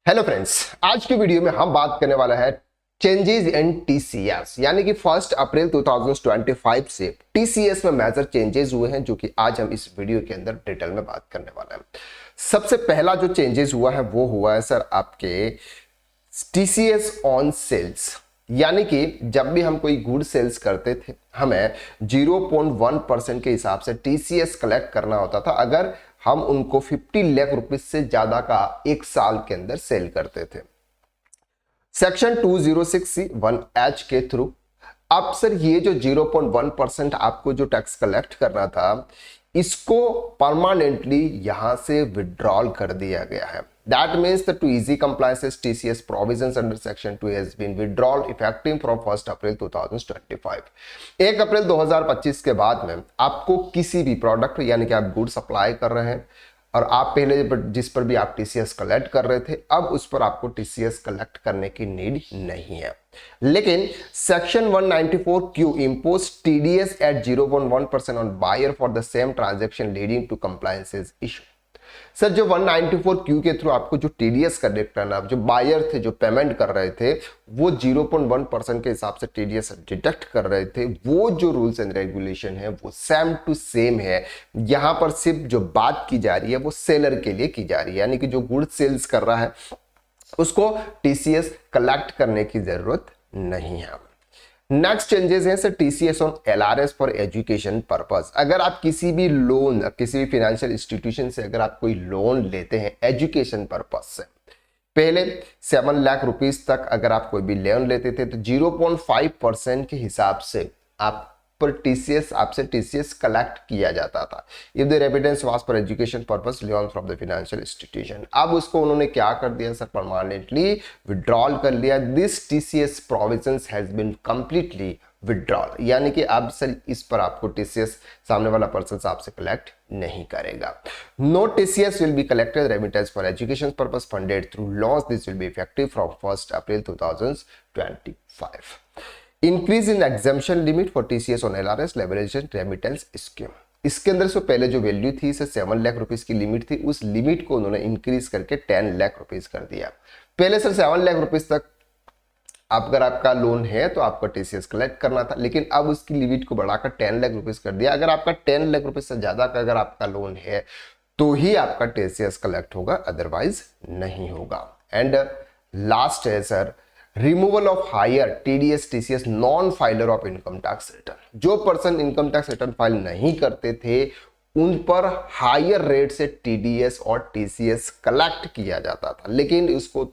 Hello friends, आज की video में हम बात करने वाला है चेंजेस इन टीसीएस, यानी कि 1 अप्रैल 2025 से टीसीएस में मेजर चेंजेस हुए हैं, जो कि आज हम इस वीडियो के अंदर डिटेल में बात करने वाले हैं। सबसे पहला जो चेंजेस हुआ है वो हुआ है सर आपके टीसीएस ऑन सेल्स, यानी कि जब भी हम कोई गुड सेल्स करते थे हमें 0.1% के हिसाब से टीसीएस कलेक्ट करना होता था अगर हम उनको 50 लाख रुपए से ज्यादा का एक साल के अंदर सेल करते थे। सेक्शन 206C(1)H के थ्रू अब सर ये जो 0.1% आपको जो टैक्स कलेक्ट करना था इसको परमानेंटली यहां से विड्रॉल कर दिया गया है। That means that to easy compliances, TCS provisions under Section 2 has been withdrawn effective from 1 April 2025। 1 April 2025 के बाद में आपको किसी भी प्रोडक्ट यानी कि आप गुड सप्लाई कर रहे हैं और आप पहले जिस पर भी आप टीसीएस कलेक्ट कर रहे थे अब उस पर आपको टीसीएस कलेक्ट करने की नीड नहीं है। लेकिन section 194Q impose TDS at 0.1% on buyer for the same transaction leading to compliances issue. Sir जो 194Q के थ्रू आपको जो टीडीएस कलेक्ट करना, जो बायर थे जो पेमेंट कर रहे थे वो 0.1% के हिसाब से टीडीएस डिडक्ट कर रहे थे, वो जो रूल्स एंड रेगुलेशन है वो सेम टू सेम है। यहां पर सिर्फ जो बात की जा रही है वो सेलर के लिए की जा रही है, यानी कि जो गुड सेल्स कर रहा है उसको टीसीएस कलेक्ट करने की जरूरत नहीं है। नेक्स्ट चेंजेस है sir TCS on LRS for education purpose. अगर आप किसी भी लोन, किसी भी फाइनेंशियल इंस्टीट्यूशन से अगर आप कोई लोन लेते हैं एजुकेशन पर्पस से, पहले 7 लाख रुपीस तक अगर आप कोई भी लोन लेते थे तो 0.5% के हिसाब से आप पर टीसीएस आपसे टीसीएस कलेक्ट किया जाता था if the remittance was for education purpose loan from the financial institution. अब उसको उन्होंने क्या कर दिया सर, परमानेंटली विड्रॉल कर लिया। This TCS provisions has been completely withdrawal, यानी कि अब सर इस पर आपको टीसीएस सामने वाला पर्सन आपसे कलेक्ट नहीं करेगा। No TCS will be collected remittance for education purpose funded through loans. This will be effective from 1 April 2025। Increase in exemption limit for TCS on LRS leveraged remittance scheme. इसके अंदर से पहले जो value थी इसे 7 lakh rupees की limit थी, उस लिमिट को उन्होंने इंक्रीज करके 10 लाख रुपीस कर दिया। पहले सर 7 लाख रुपीस तक अगर आपका लोन है तो आपको टीसीएस कलेक्ट करना था, लेकिन अब उसकी लिमिट को बढ़ाकर 10 लाख रुपीस कर दिया। अगर आपका 10 लाख रुपीस से ज्यादा का अगर आपका लोन है तो ही आपका टीसीएस कलेक्ट होगा, अदरवाइज नहीं होगा। एंड लास्ट है sir removal of higher TDS TCS non filer of income tax return. जो person income tax return file नहीं करते थे उन पर हायर रेट से टीडीएस और टीसीएस कलेक्ट किया जाता था, लेकिन इसको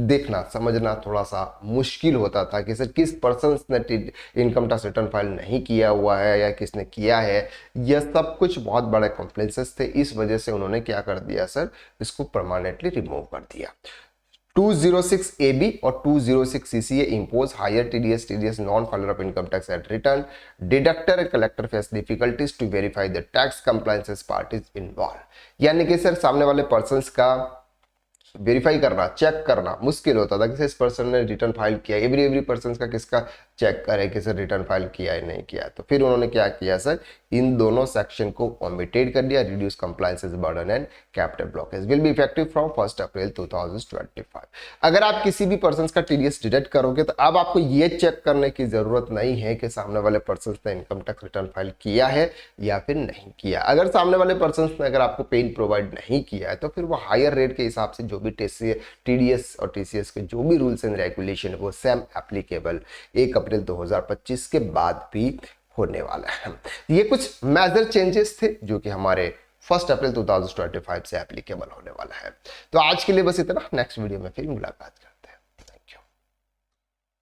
देखना समझना थोड़ा सा मुश्किल होता था कि सर किस पर्सन ने इनकम टैक्स रिटर्न फाइल नहीं किया हुआ है या किसने किया है। यह सब कुछ बहुत बड़े कॉम्प्लेक्सेस थे, इस वजह से उन्होंने क्या कर दिया सर, इसको परमानेंटली रिमूव कर दिया। 206AB और 206CCA impose higher TDS non-filer of income tax at return. Deductor and collector face difficulties to verify the tax compliances parties involved। यानी कि सर सामने वाले पर्सन्स का वेरीफाई करना, चेक करना मुश्किल होता था कि इस पर्सन ने रिटर्न फाइल किया। एवरी पर्सन का किसका चेक करे कि सर रिटर्न फाइल किया है नहीं किया। तो फिर उन्होंने क्या किया सर, इन दोनों सेक्शन को ओमिटेड कर दिया। Reduce compliances burden and capital blockage will be effective from 1 April 2025। अगर आप किसी भी पर्सन का टीडीएस डिडक्ट करोगे तो अब आपको ये चेक करने की जरूरत नहीं है कि सामने वाले पर्सन ने इनकम टैक्स रिटर्न फाइल किया है या फिर नहीं किया। अगर सामने वाले पर्सन ने अगर आपको पेन प्रोवाइड नहीं किया है तो फिर वो हायर रेट के हिसाब से जो भी टीडीएस और टीसीएस के जो भी रूल्स एंड रेगुलेशन है वो सेम एप्लीकेबल 1 अप्रैल 2025 के बाद भी होने वाला है। ये कुछ मेजर चेंजेस थे जो कि हमारे 1 अप्रैल 2025 से एप्लीकेबल होने वाला है। तो आज के लिए बस इतना, नेक्स्ट वीडियो में फिर मुलाकात करें।